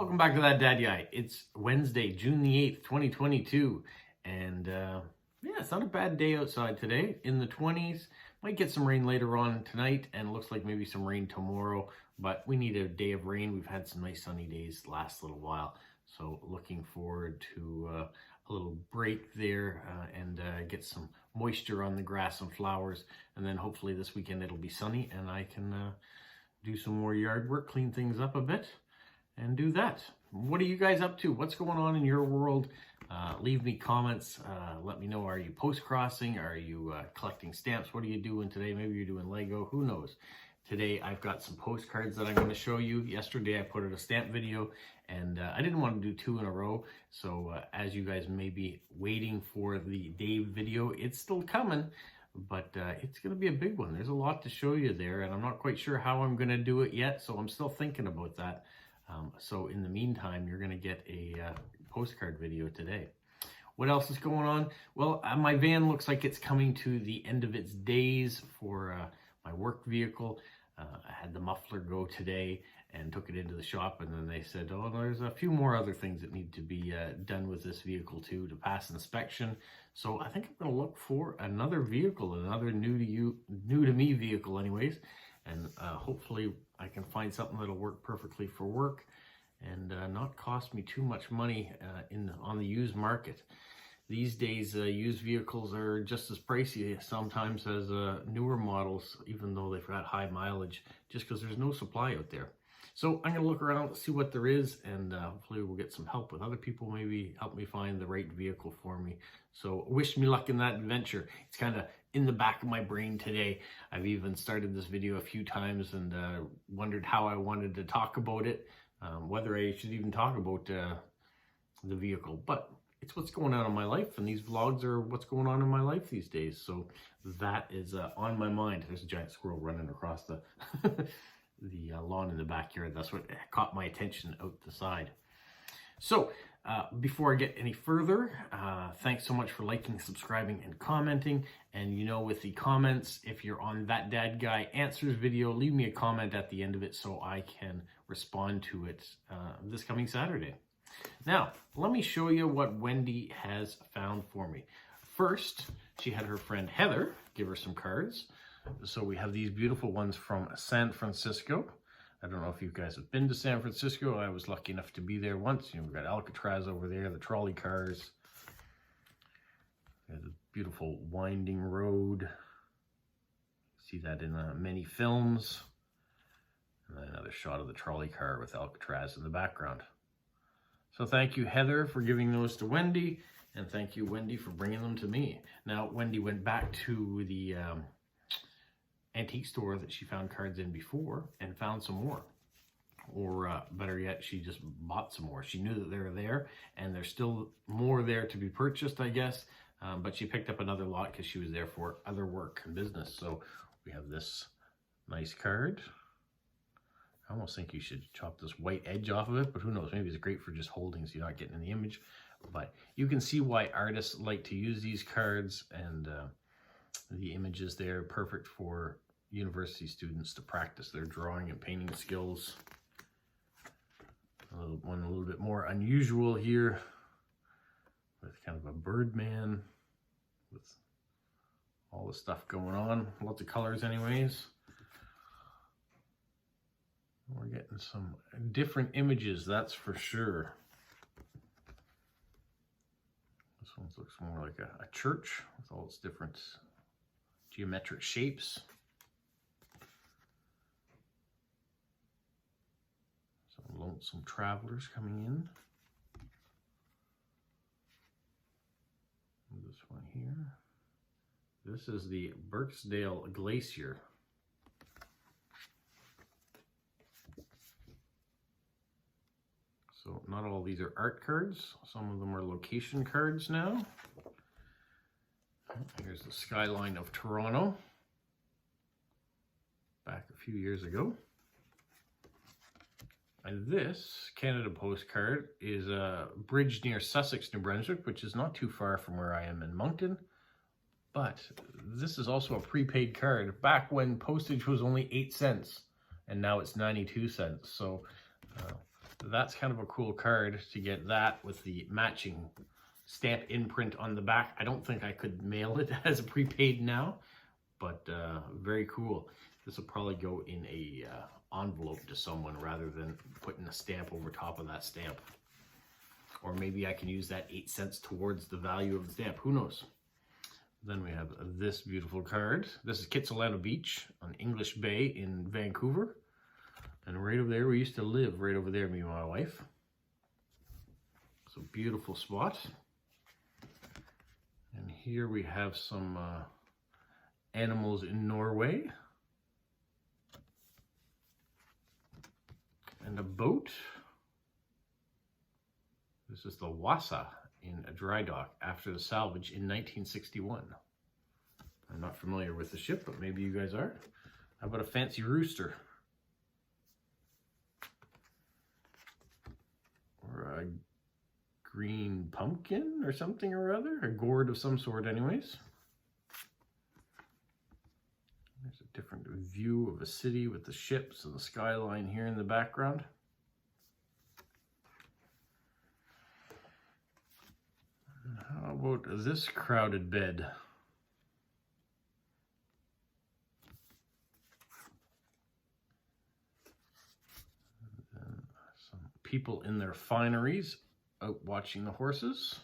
Welcome back to That Dad Guy. It's Wednesday, June the 8th, 2022. And yeah, it's not a bad day outside today. In the 20s. Might get some rain later on tonight, and it looks like maybe some rain tomorrow. But we need a day of rain. We've had some nice sunny days the last little while. So looking forward to a little break there and get some moisture on the grass and flowers. And then hopefully this weekend it'll be sunny and I can do some more yard work, clean things up a bit, and do that. What are you guys up to? What's going on in your world? Leave me comments. Let me know, are you post-crossing? Are you collecting stamps? What are you doing today? Maybe you're doing Lego. Who knows? Today I've got some postcards that I'm going to show you. Yesterday I put out a stamp video, and I didn't want to do two in a row. So as you guys may be waiting for the Dave video, it's still coming. But it's going to be a big one. There's a lot to show you there, and I'm not quite sure how I'm going to do it yet, so I'm still thinking about that. So in the meantime, you're going to get a postcard video today. What else is going on? Well, my van looks like it's coming to the end of its days for my work vehicle. I had the muffler go today and took it into the shop, and then they said, oh, there's a few more other things that need to be done with this vehicle too to pass inspection. So I think I'm going to look for another vehicle, another new to me vehicle anyways, and hopefully I can find something that'll work perfectly for work and not cost me too much money on the used market. These days, used vehicles are just as pricey sometimes as newer models, even though they've got high mileage, just because there's no supply out there. So I'm going to look around, see what there is, and hopefully we'll get some help with other people, maybe help me find the right vehicle for me. So wish me luck in that adventure. It's kind of in the back of my brain today. I've even started this video a few times and wondered how I wanted to talk about it, whether I should even talk about the vehicle. But it's what's going on in my life, and these vlogs are what's going on in my life these days. So that is on my mind. There's a giant squirrel running across the the lawn in the backyard. That's what caught my attention out the side. So before I get any further, thanks so much for liking, subscribing, and commenting. And you know, with the comments, if you're on That Dad Guy Answers video, leave me a comment at the end of it so I can respond to it this coming Saturday. Now, let me show you what Wendy has found for me. First, she had her friend Heather give her some cards. So we have these beautiful ones from San Francisco. I don't know if you guys have been to San Francisco. I was lucky enough to be there once. You know, we've got Alcatraz over there, the trolley cars. There's a beautiful winding road. See that in many films. And then another shot of the trolley car with Alcatraz in the background. So thank you, Heather, for giving those to Wendy, and thank you, Wendy, for bringing them to me. Now, Wendy went back to the antique store that she found cards in before and found some more. Or better yet, she just bought some more. She knew that they were there, and there's still more there to be purchased, I guess. But she picked up another lot because she was there for other work and business. So we have this nice card. I almost think you should chop this white edge off of it, but who knows? Maybe it's great for just holding so you're not getting in the image. But you can see why artists like to use these cards, and the images there, perfect for university students to practice their drawing and painting skills. One a little bit more unusual here, with kind of a Birdman, with all the stuff going on. Lots of colors anyways. We're getting some different images, that's for sure. This one looks more like a church with all its different geometric shapes. Some lonesome travelers coming in. And this one here. This is the Birksdale Glacier. So not all these are art cards. Some of them are location cards now. Here's the skyline of Toronto back a few years ago. And this Canada postcard is a bridge near Sussex, New Brunswick, which is not too far from where I am in Moncton. But this is also a prepaid card back when postage was only 8 cents, and now it's 92 cents. So that's kind of a cool card to get that with the matching stamp imprint on the back. I don't think I could mail it as a prepaid now, but very cool. This will probably go in a envelope to someone rather than putting a stamp over top of that stamp. Or maybe I can use that 8 cents towards the value of the stamp. Who knows? Then we have this beautiful card. This is Kitsilano Beach on English Bay in Vancouver. And right over there, we used to live right over there, me and my wife. It's a beautiful spot. And here we have some animals in Norway. And a boat. This is the Wasa in a dry dock after the salvage in 1961. I'm not familiar with the ship, but maybe you guys are. How about a fancy rooster? Or a green pumpkin or something or other? A gourd of some sort anyways. There's a different view of a city with the ships and the skyline here in the background. How about this crowded bed? Some people in their fineries out watching the horses.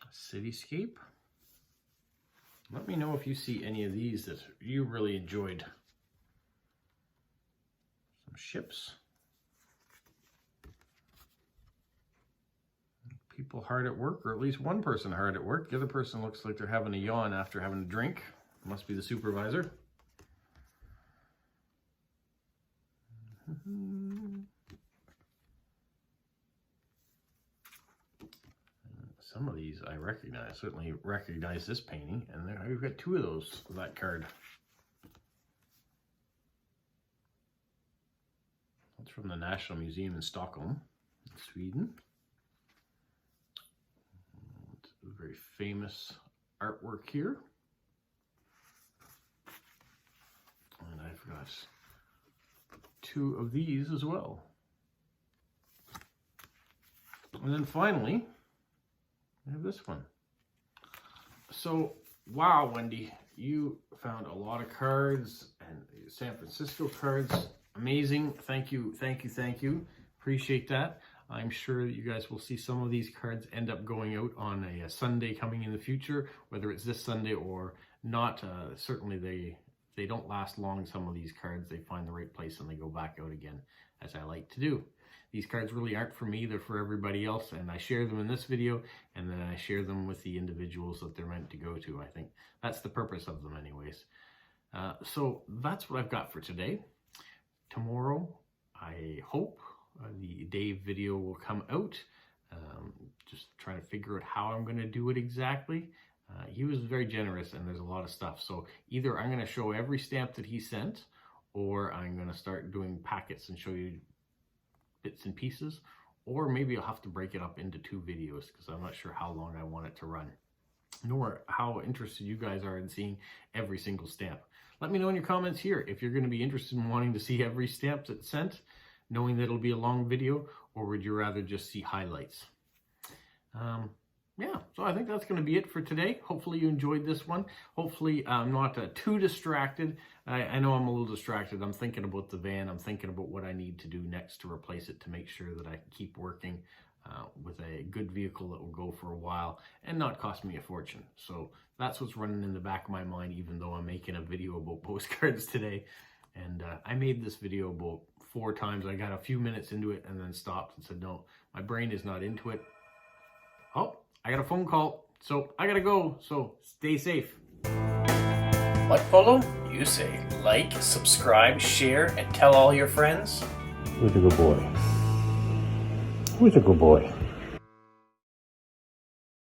A cityscape. Let me know if you see any of these that you really enjoyed. Some ships. People hard at work, or at least one person hard at work. The other person looks like they're having a yawn after having a drink. Must be the supervisor. Some of these I recognize. Certainly recognize this painting, and there we've got 2 of those with that card. That's from the National Museum in Stockholm, in Sweden. Very famous artwork here. And I've got 2 of these as well. And then finally, I have this one. So, wow, Wendy, you found a lot of cards and San Francisco cards. Amazing. Thank you, thank you, thank you. Appreciate that. I'm sure that you guys will see some of these cards end up going out on a Sunday coming in the future, whether it's this Sunday or not. Certainly they don't last long, some of these cards. They find the right place and they go back out again, as I like to do. These cards really aren't for me, they're for everybody else, and I share them in this video, and then I share them with the individuals that they're meant to go to. I think that's the purpose of them anyways. So that's what I've got for today. Tomorrow, I hope the Dave video will come out. Just trying to figure out how I'm going to do it exactly. He was very generous and there's a lot of stuff. So either I'm going to show every stamp that he sent, or I'm going to start doing packets and show you bits and pieces, or maybe I'll have to break it up into 2 videos because I'm not sure how long I want it to run, nor how interested you guys are in seeing every single stamp. Let me know in your comments here if you're going to be interested in wanting to see every stamp that's sent, knowing that it'll be a long video, or would you rather just see highlights? Yeah, so I think that's going to be it for today. Hopefully you enjoyed this one. Hopefully I'm not too distracted. I know I'm a little distracted. I'm thinking about the van. I'm thinking about what I need to do next to replace it to make sure that I can keep working with a good vehicle that will go for a while and not cost me a fortune. So that's what's running in the back of my mind, even though I'm making a video about postcards today. And I made this video about 4 times. I got a few minutes into it and then stopped and said, no, my brain is not into it. Oh, I got a phone call, so I gotta go. So stay safe. What, Polo? You say like, subscribe, share, and tell all your friends. Who's a good boy? Who's a good boy?